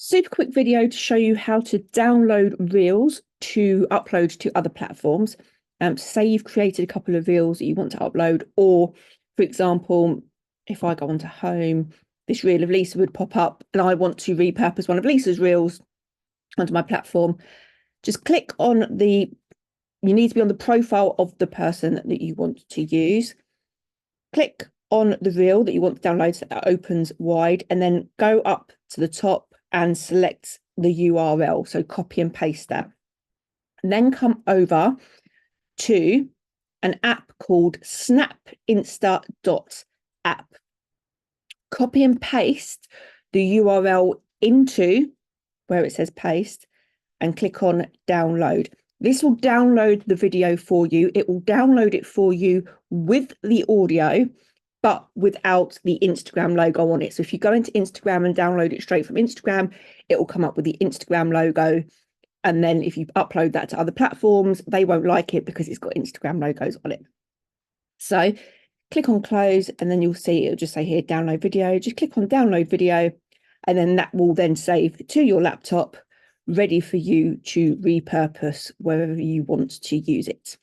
Super quick video to show you how to download reels to upload to other platforms. Say you've created a couple of reels that you want to upload, or for example, if I go onto home, this reel of Lisa would pop up and I want to repurpose one of Lisa's reels onto my platform. Just click on you need to be on the profile of the person that you want to use. Click on the reel that you want to download so that opens wide, and then go up to the top and select the URL. So copy and paste that. And then come over to an app called Snap Insta app. Copy and paste the URL into where it says paste and click on download. This will download the video for you. It will download it for you with the audio, but without the Instagram logo on it. So if you go into Instagram and download it straight from Instagram, it will come up with the Instagram logo. And then if you upload that to other platforms, they won't like it because it's got Instagram logos on it. So click on close, and then you'll see it'll just say here, download video. Just click on download video, and then that will then save to your laptop, ready for you to repurpose wherever you want to use it.